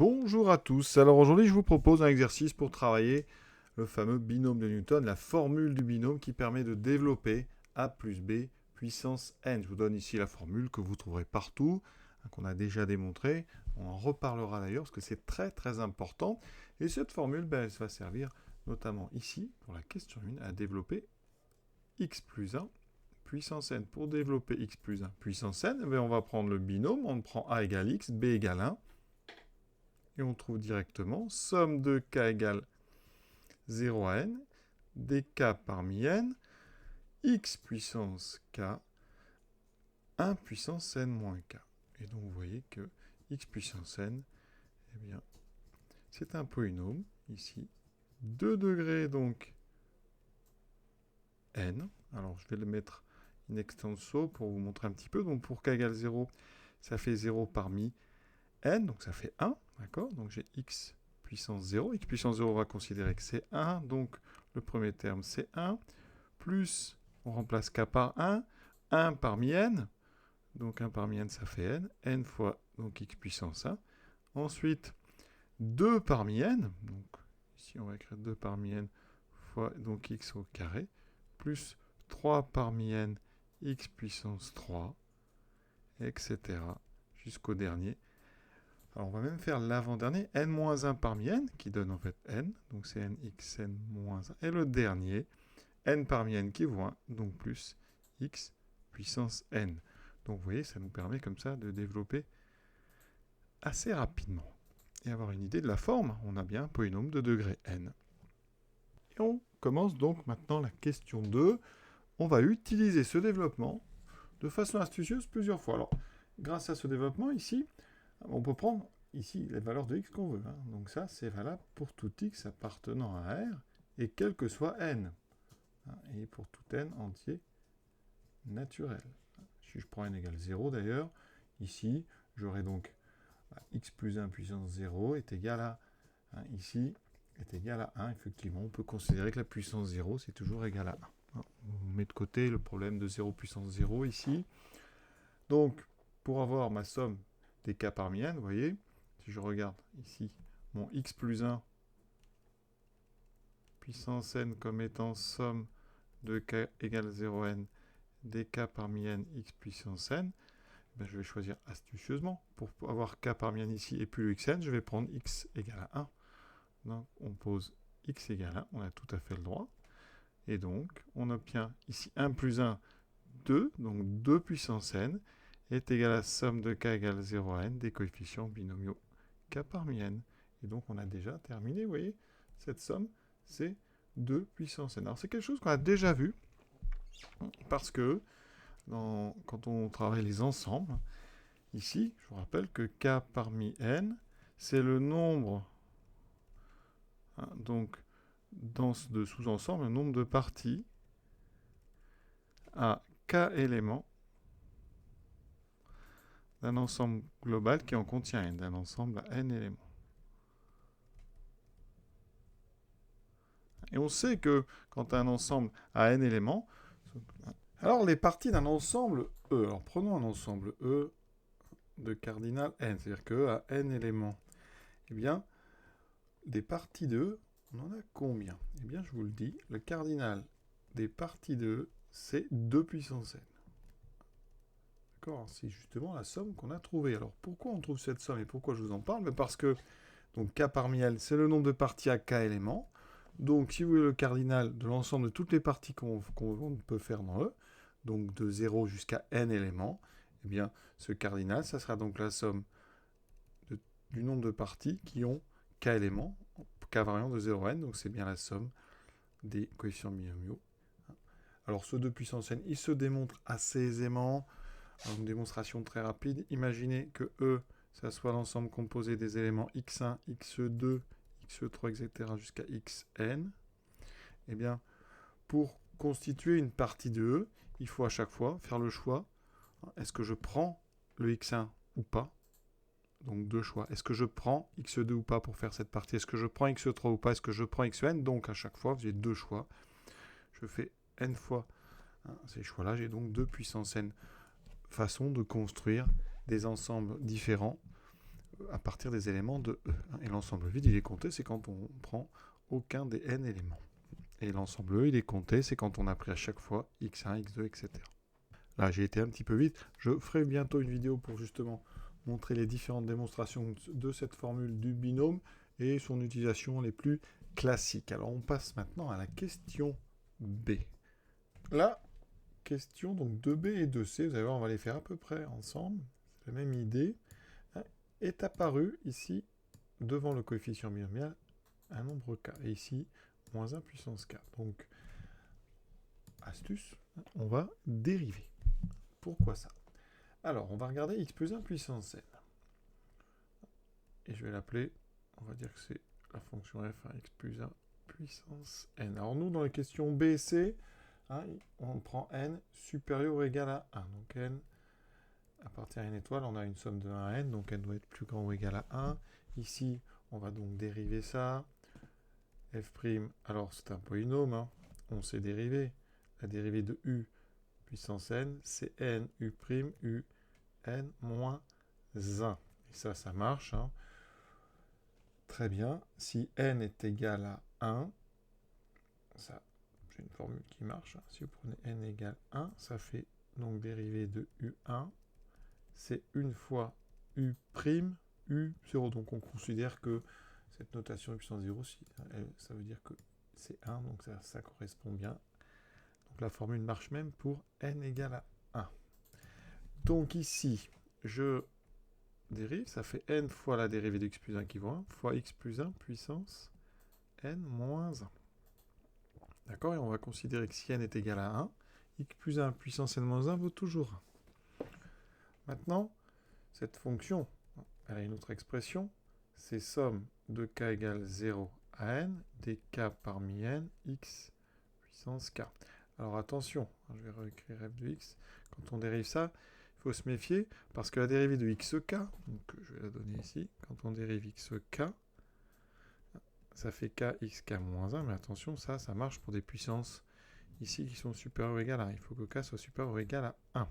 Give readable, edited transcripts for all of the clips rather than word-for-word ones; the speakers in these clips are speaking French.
Bonjour à tous. Alors aujourd'hui, je vous propose un exercice pour travailler le fameux binôme de Newton, la formule du binôme qui permet de développer a plus b puissance n. Je vous donne ici la formule que vous trouverez partout, qu'on a déjà démontré. On en reparlera d'ailleurs parce que c'est très très important. Et cette formule, elle va servir notamment ici, pour la question 1, à développer x plus 1 puissance n. Pour développer x plus 1 puissance n, on va prendre le binôme, on prend a égale x, b égale 1. Et on trouve directement somme de k égale 0 à n, dk parmi n, x puissance k, 1 puissance n moins k. Et donc vous voyez que x puissance n, eh bien, c'est un polynôme, ici, 2 degrés donc n. Alors je vais le mettre in extenso pour vous montrer un petit peu. Donc pour k égale 0, ça fait 0 parmi n, donc ça fait 1, d'accord? Donc j'ai x puissance 0. X puissance 0, on va considérer que c'est 1, donc le premier terme c'est 1, plus, on remplace k par 1 parmi n, donc 1 parmi n ça fait n fois donc x puissance 1. Ensuite, 2 parmi n, donc ici on va écrire 2 parmi n fois donc x au carré, plus 3 parmi n, x puissance 3, etc. jusqu'au dernier. Alors on va même faire l'avant-dernier, n-1 parmi n, qui donne en fait n, donc c'est nxn-1, et le dernier, n parmi n qui vaut 1, donc plus x puissance n. Donc vous voyez, ça nous permet comme ça de développer assez rapidement et avoir une idée de la forme. On a bien un polynôme de degré n. Et on commence donc maintenant la question 2. On va utiliser ce développement de façon astucieuse plusieurs fois. Alors, grâce à ce développement ici, on peut prendre ici les valeurs de x qu'on veut. Donc ça, c'est valable pour tout x appartenant à R et quel que soit n. Et pour tout n entier naturel. Si je prends n égale 0 d'ailleurs, ici, j'aurai donc x plus 1 puissance 0 est égal à, ici, est égal à 1. Effectivement, on peut considérer que la puissance 0, c'est toujours égal à 1. On met de côté le problème de 0 puissance 0 ici. Donc, pour avoir ma somme des k parmi n, vous voyez, si je regarde ici, mon x plus 1 puissance n comme étant somme de k égale 0n dk parmi n x puissance n, ben je vais choisir astucieusement. Pour avoir k parmi n ici et plus le xn, je vais prendre x égale à 1. Donc on pose x égale 1, on a tout à fait le droit. Et donc on obtient ici 1 plus 1, 2, donc 2 puissance n, est égal à la somme de k égale 0 à n des coefficients binomiaux k parmi n. Et donc on a déjà terminé, vous voyez, cette somme, c'est 2 puissance n. Alors c'est quelque chose qu'on a déjà vu, parce que quand on travaille les ensembles, ici, je vous rappelle que k parmi n, c'est le nombre, donc dans ce sous-ensemble, un nombre de parties à k éléments d'un ensemble global qui en contient n, d'un ensemble à n éléments. Et on sait que quand un ensemble a n éléments, alors les parties d'un ensemble E, alors prenons un ensemble E de cardinal n, c'est-à-dire que E a n éléments, eh bien, des parties de E, on en a combien? Eh bien, je vous le dis, le cardinal des parties de E, c'est 2 puissance n. D'accord? C'est justement la somme qu'on a trouvée. Alors, pourquoi on trouve cette somme et pourquoi je vous en parle? Parce que donc, k parmi n, c'est le nombre de parties à k éléments. Donc, si vous voulez le cardinal de l'ensemble de toutes les parties qu'on peut faire dans E, donc de 0 jusqu'à n éléments, eh bien, ce cardinal, ça sera donc la somme du nombre de parties qui ont k éléments, k variant de 0 à n, donc c'est bien la somme des coefficients binomiaux. Alors, ce 2 puissance n, il se démontre assez aisément. Alors, une démonstration très rapide. Imaginez que E, ça soit l'ensemble composé des éléments x1, x2, x3, etc. jusqu'à xn. Eh bien, pour constituer une partie de E, il faut à chaque fois faire le choix. Est-ce que je prends le x1 ou pas? Donc deux choix. Est-ce que je prends x2 ou pas pour faire cette partie? Est-ce que je prends x3 ou pas? Est-ce que je prends xn? Donc à chaque fois, j'ai deux choix. Je fais n fois ces choix-là. J'ai donc 2 puissance n façons de construire des ensembles différents à partir des éléments de E. Et l'ensemble vide, il est compté, c'est quand on prend aucun des n éléments. Et l'ensemble E, il est compté, c'est quand on a pris à chaque fois x1, x2, etc. Là, j'ai été un petit peu vite. Je ferai bientôt une vidéo pour justement montrer les différentes démonstrations de cette formule du binôme et son utilisation les plus classiques. Alors, on passe maintenant à la question B. La question donc 2B et 2C, vous allez voir, on va les faire à peu près ensemble. C'est la même idée. Est apparu ici, devant le coefficient binomial, un nombre k. Et ici, moins 1 puissance k. Donc, astuce, on va dériver. Pourquoi ça? Alors, on va regarder x plus 1 puissance n. Et je vais l'appeler, on va dire que c'est la fonction f, x plus 1 puissance n. Alors nous, dans les questions B et C, on prend n supérieur ou égal à 1. Donc n, à partir d'une étoile, on a une somme de 1 à n, donc n doit être plus grand ou égal à 1. Ici, on va donc dériver ça. F', alors c'est un polynôme, on sait dériver. La dérivée de u puissance n, c'est n u', u n moins 1. Et ça marche. Très bien. Si n est égal à 1, ça, j'ai une formule qui marche. Si vous prenez n égale 1, ça fait donc dérivée de u1. C'est une fois u', u0. Donc on considère que cette notation puissance 0, ça veut dire que c'est 1, donc ça correspond bien. Donc la formule marche même pour n égale à 1. Donc ici, je dérive, ça fait n fois la dérivée de x plus 1 qui vaut 1, fois x plus 1 puissance n moins 1. D'accord? Et on va considérer que si n est égal à 1, x plus 1 puissance n moins 1 vaut toujours 1. Maintenant, cette fonction, elle a une autre expression, c'est somme de k égale 0 à n, des k parmi n, x puissance k. Alors attention, je vais réécrire f de x, quand on dérive ça, il faut se méfier, parce que la dérivée de xk, donc je vais la donner ici, quand on dérive xk, ça fait k xk moins 1, mais attention, ça marche pour des puissances ici qui sont supérieures ou égales à 1. Il faut que k soit supérieur ou égal à 1.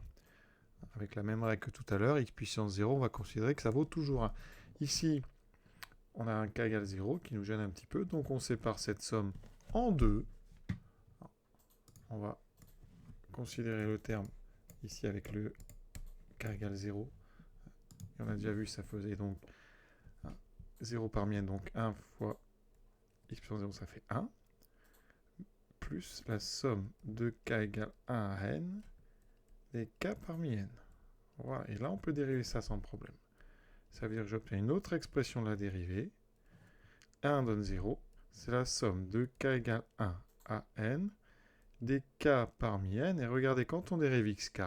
Avec la même règle que tout à l'heure, x puissance 0, on va considérer que ça vaut toujours 1. Ici, on a un k égale 0 qui nous gêne un petit peu, donc on sépare cette somme en deux. On va considérer le terme ici avec le k égale 0. Et on a déjà vu, ça faisait donc 0 parmi n, donc 1 fois x puissance 0, ça fait 1, plus la somme de k égale 1 à n, des k parmi n. Voilà, et là on peut dériver ça sans problème. Ça veut dire que j'obtiens une autre expression de la dérivée. 1 donne 0, c'est la somme de k égale 1 à n, des k parmi n, et regardez, quand on dérive xk,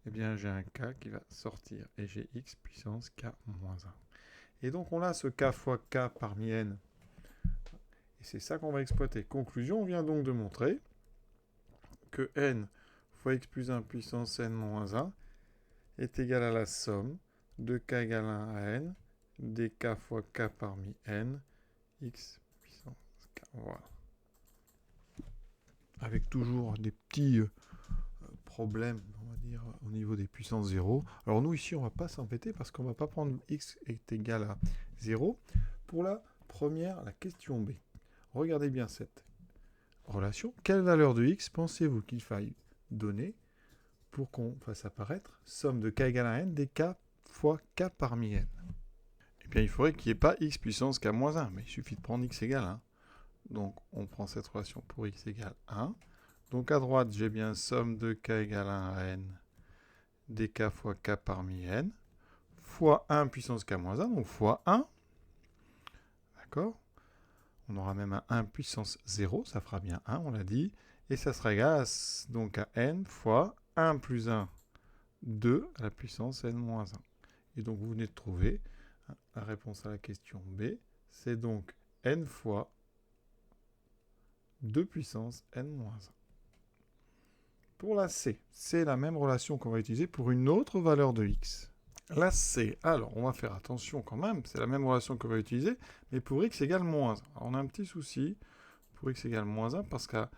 eh bien j'ai un k qui va sortir, et j'ai x puissance k moins 1. Et donc on a ce k fois k parmi n, et c'est ça qu'on va exploiter. Conclusion, on vient donc de montrer que n fois x plus 1 puissance n moins 1 est égal à la somme de k égale 1 à n, des k fois k parmi n, x puissance k. Voilà. Avec toujours des petits problèmes, on va dire, au niveau des puissances 0. Alors nous, ici, on ne va pas s'embêter parce qu'on ne va pas prendre x est égal à 0. Pour la première, la question B. Regardez bien cette relation. Quelle valeur de x pensez-vous qu'il faille donner pour qu'on fasse apparaître somme de k égale à n des k fois k parmi n? Eh bien, il faudrait qu'il n'y ait pas x puissance k moins 1, mais il suffit de prendre x égale 1. Donc, on prend cette relation pour x égale 1. Donc, à droite, j'ai bien somme de k égale 1 à n des k fois k parmi n, fois 1 puissance k moins 1, donc fois 1. D'accord? On aura même un 1 puissance 0, ça fera bien 1, on l'a dit. Et ça sera égal à, donc à n fois 1 plus 1, 2 à la puissance n moins 1. Et donc, vous venez de trouver la réponse à la question B. C'est donc n fois 2 puissance n moins 1. Pour la C, c'est la même relation qu'on va utiliser pour une autre valeur de x. La C, alors on va faire attention quand même, c'est la même relation qu'on va utiliser, mais pour x égale moins 1. Alors on a un petit souci pour x égale moins 1, parce qu'à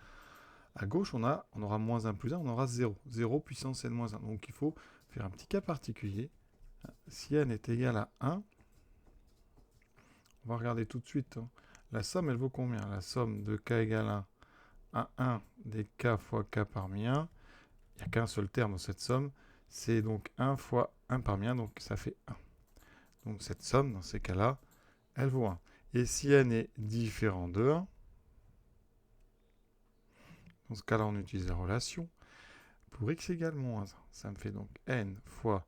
gauche, on aura moins 1 plus 1, on aura 0. 0 puissance n moins 1. Donc il faut faire un petit cas particulier. Si n est égal à 1, On va regarder tout de suite. Hein. La somme, elle vaut combien? La somme de k égale 1 à 1 des k fois k parmi 1. Il n'y a qu'un seul terme dans cette somme. C'est donc 1 fois 1 parmi 1, donc ça fait 1. Donc cette somme, dans ces cas-là, elle vaut 1. Et si n est différent de 1, dans ce cas-là, on utilise la relation. Pour x égale moins 1, ça me fait donc n fois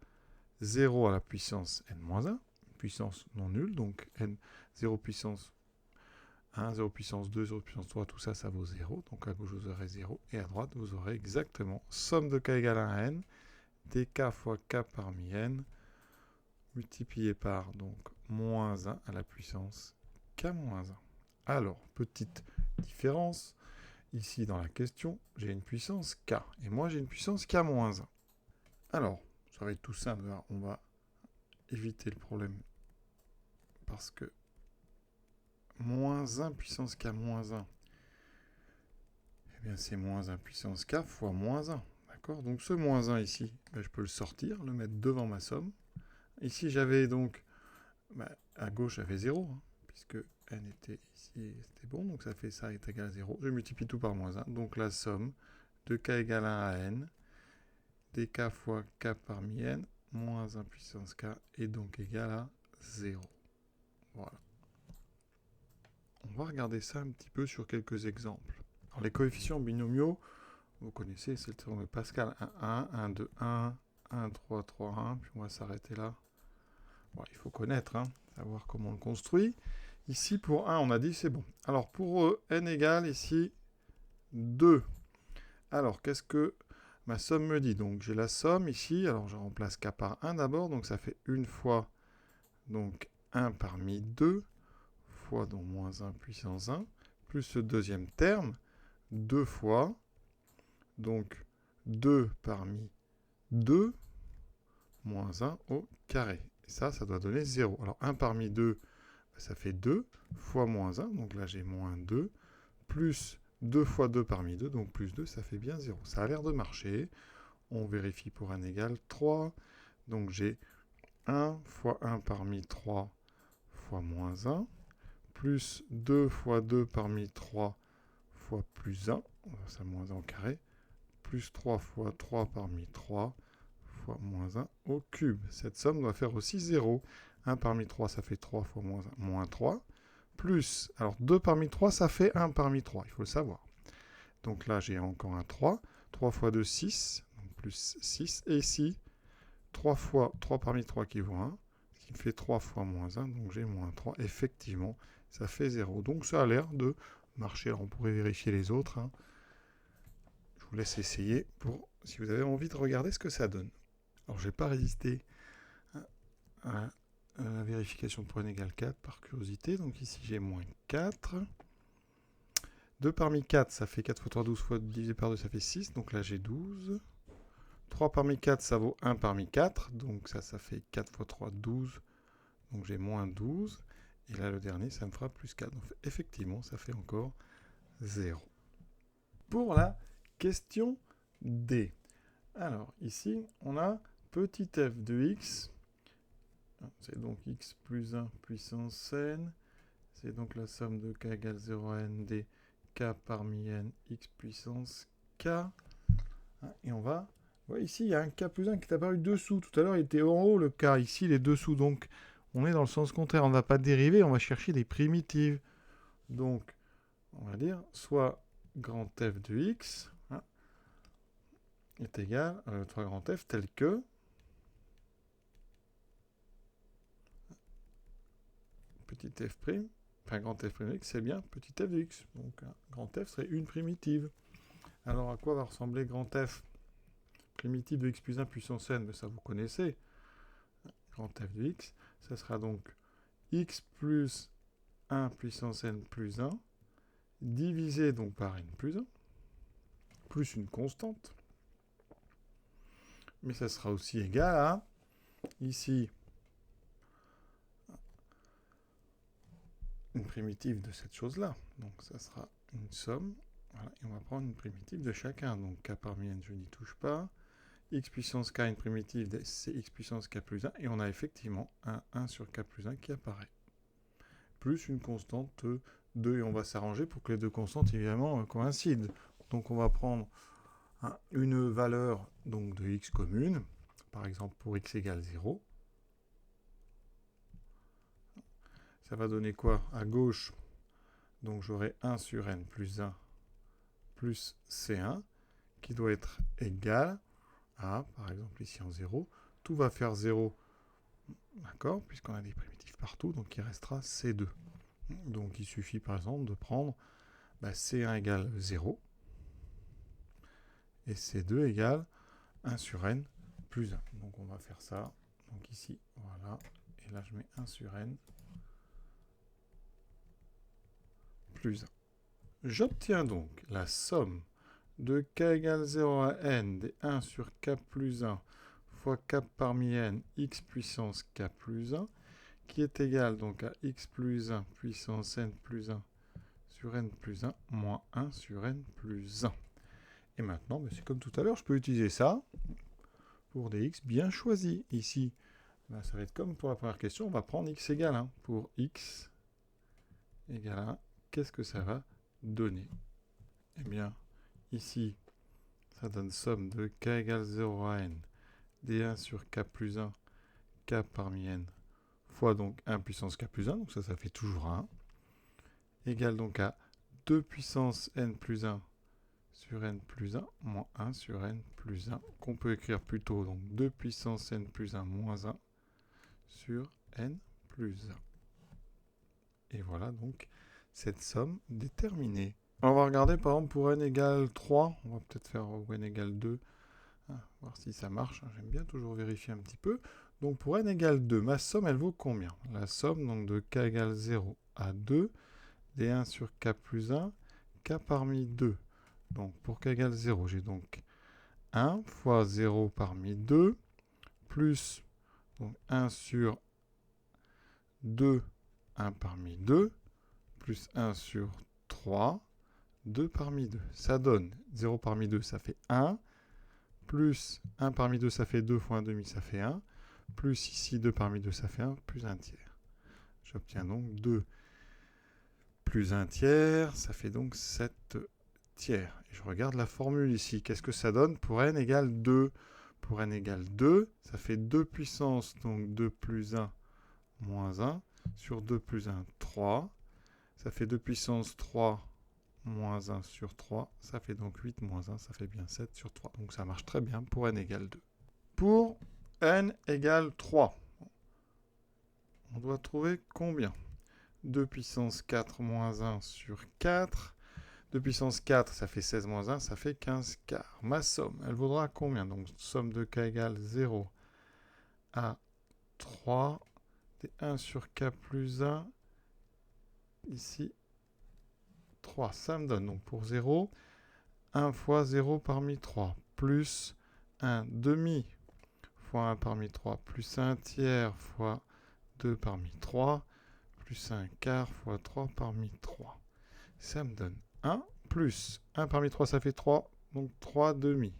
0 à la puissance n-1, puissance non nulle, donc n 0 puissance 1, 0 puissance 2, 0 puissance 3, tout ça, ça vaut 0. Donc à gauche, vous aurez 0, et à droite, vous aurez exactement somme de k égale 1 à n, dk fois k parmi n, multiplié par donc moins 1 à la puissance k moins 1. Alors, petite différence, ici dans la question, j'ai une puissance k, et moi j'ai une puissance k moins 1. Alors, ça va être tout simple, on va éviter le problème, parce que moins 1 puissance k moins 1, eh bien c'est moins 1 puissance k fois moins 1. D'accord? Donc ce moins 1 ici, ben, je peux le sortir, le mettre devant ma somme. Ici j'avais donc, à gauche j'avais 0, hein, puisque n était ici, c'était bon, donc ça fait ça est égal à 0. Je multiplie tout par moins 1, donc la somme de k égale 1 à n, dk fois k parmi n, moins 1 puissance k, est donc égal à 0. Voilà. On va regarder ça un petit peu sur quelques exemples. Alors, les coefficients binomiaux, vous connaissez, c'est le théorème de Pascal. 1, 1, 1, 2, 1, 1, 3, 3, 1, puis on va s'arrêter là. Bon, il faut connaître, hein, savoir comment on le construit. Ici, pour 1, on a dit c'est bon. Alors, pour n égale ici 2. Alors, qu'est-ce que ma somme me dit? Donc, j'ai la somme ici. Alors, je remplace k par 1 d'abord. Donc, ça fait une fois donc 1 parmi 2 fois donc moins 1 puissance 1, plus ce deuxième terme, 2 fois, donc 2 parmi 2, moins 1 au carré. Et ça doit donner 0. Alors 1 parmi 2, ça fait 2, fois moins 1, donc là j'ai moins 2, plus 2 fois 2 parmi 2, donc plus 2, ça fait bien 0. Ça a l'air de marcher. On vérifie pour n égale 3, donc j'ai 1 fois 1 parmi 3 fois moins 1, plus 2 fois 2 parmi 3 fois plus 1, ça moins 1 au carré, plus 3 fois 3 parmi 3 fois moins 1 au cube. Cette somme doit faire aussi 0. 1 parmi 3, ça fait 3 fois moins 1, moins 3. Plus, alors 2 parmi 3, ça fait 1 parmi 3, il faut le savoir. Donc là, j'ai encore un 3. 3 fois 2, 6, donc plus 6. Et ici, 3 fois 3 parmi 3 qui vaut 1, ce qui me fait 3 fois moins 1, donc j'ai moins 3. Effectivement, ça fait 0. Donc ça a l'air de marcher. Alors on pourrait vérifier les autres. Hein. Je vous laisse essayer pour si vous avez envie de regarder ce que ça donne. Alors je n'ai pas résisté à la vérification de n égale 4 par curiosité. Donc ici j'ai moins 4. 2 parmi 4, ça fait 4 fois 3, 12 fois divisé par 2, ça fait 6. Donc là j'ai 12. 3 parmi 4, ça vaut 1 parmi 4. Donc ça fait 4 fois 3, 12. Donc j'ai moins 12. Et là, le dernier, ça me fera plus 4. Donc effectivement, ça fait encore 0. Pour la question D. Alors, ici, on a petit f de x. C'est donc x plus 1 puissance n. C'est donc la somme de k égale 0 à n d k parmi n x puissance k. Et on va... Ouais, ici, il y a un k plus 1 qui est apparu dessous. Tout à l'heure, il était en haut, le k. Ici, il est dessous. Donc, on est dans le sens contraire. On ne va pas dériver, on va chercher des primitives. Donc, on va dire soit grand f de x est égal à 3 grand f tel que petit f prime, enfin grand f prime x, c'est bien petit f de x. Donc, grand f serait une primitive. Alors, à quoi va ressembler grand f? Primitive de x plus 1 puissance n, mais ça vous connaissez. Grand f de x, ça sera donc x plus 1 puissance n plus 1, divisé donc par n plus 1, plus une constante. Mais ça sera aussi égal à, ici, une primitive de cette chose-là. Donc ça sera une somme. Voilà, et on va prendre une primitive de chacun. Donc k parmi n, je n'y touche pas. X puissance k, une primitive, c'est x puissance k plus 1. Et on a effectivement un 1 sur k plus 1 qui apparaît. plus une constante 2. Et on va s'arranger pour que les deux constantes, évidemment, coïncident. Donc on va prendre une valeur donc, de x commune, par exemple pour x égale 0. Ça va donner quoi? À gauche, donc j'aurai 1 sur n plus 1 plus C1, qui doit être égal à, par exemple ici en 0, tout va faire 0, d'accord, puisqu'on a des primitifs partout, donc il restera C2. Donc il suffit par exemple de prendre C1 égale 0, et C2 égale 1 sur n plus 1. Donc on va faire ça, donc ici, voilà, et là je mets 1 sur n plus 1. J'obtiens donc la somme de k égale 0 à n des 1 sur k plus 1 fois k parmi n x puissance k plus 1 qui est égal donc à x plus 1 puissance n plus 1 sur n plus 1 moins 1 sur n plus 1. Et maintenant, c'est comme tout à l'heure, je peux utiliser ça pour des x bien choisis. Ici, ça va être comme pour la première question, on va prendre x égale 1. Pour x égale 1, qu'est-ce que ça va donner? Eh bien, ici, ça donne somme de k égale 0 à n, d1 sur k plus 1, k parmi n, fois donc 1 puissance k plus 1, donc ça fait toujours 1, égale donc à 2 puissance n plus 1 sur n plus 1, moins 1 sur n plus 1, qu'on peut écrire plutôt, donc 2 puissance n plus 1 moins 1 sur n plus 1. Et voilà donc cette somme déterminée. On va regarder par exemple pour n égale 3, on va peut-être faire n égale 2, voir si ça marche, j'aime bien toujours vérifier un petit peu. Donc pour n égale 2, ma somme elle vaut combien? La somme donc de k égale 0 à 2, d1 sur k plus 1, k parmi 2. Donc pour k égale 0, j'ai donc 1 fois 0 parmi 2, plus donc 1 sur 2, 1 parmi 2, plus 1 sur 3, 2 parmi 2. Ça donne 0 parmi 2, ça fait 1, plus 1 parmi 2, ça fait 2 fois 1 demi, ça fait 1, plus ici 2 parmi 2, ça fait 1, plus 1 tiers. J'obtiens donc 2 plus 1 tiers, ça fait donc 7 tiers. Et je regarde la formule ici. Qu'est-ce que ça donne pour n égale 2? Pour n égale 2, ça fait 2 puissance, donc 2 plus 1 moins 1, sur 2 plus 1, 3. Ça fait 2 puissance 3 moins 1 sur 3. Ça fait donc 8 moins 1, ça fait bien 7 sur 3. Donc ça marche très bien pour n égale 2. Pour n égale 3, on doit trouver combien? 2 puissance 4 moins 1 sur 4. 2 puissance 4, ça fait 16 moins 1, ça fait 15 quarts. Ma somme, elle vaudra combien? Donc, somme de k égale 0 à 3, des 1 sur k plus 1, ici, 3. Ça me donne, donc pour 0, 1 fois 0 parmi 3, plus 1 demi fois 1 parmi 3, plus 1 tiers fois 2 parmi 3, plus 1 quart fois 3 parmi 3. Ça me donne 1 plus 1 parmi 3, ça fait 3, donc 3 demi.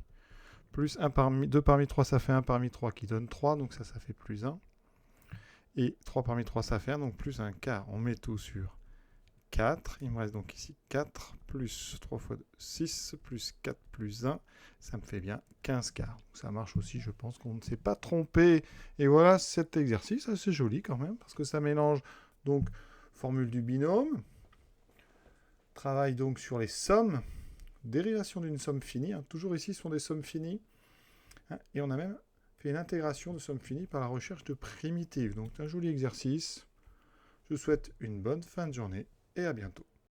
Plus 2 parmi 3, ça fait 1 parmi 3 qui donne 3, donc ça fait plus 1. Et 3 parmi 3, ça fait 1, donc plus 1 quart. On met tout sur 4. Il me reste donc ici 4 plus 3 fois 2, 6 plus 4 plus 1. Ça me fait bien 15 quarts. Donc ça marche aussi, je pense qu'on ne s'est pas trompé. Et voilà cet exercice, assez joli quand même, parce que ça mélange donc formule du binôme, travaille donc sur les sommes, dérivation d'une somme finie, toujours ici ce sont des sommes finies, et on a même fait une intégration de sommes finies par la recherche de primitives. Donc un joli exercice. Je vous souhaite une bonne fin de journée et à bientôt.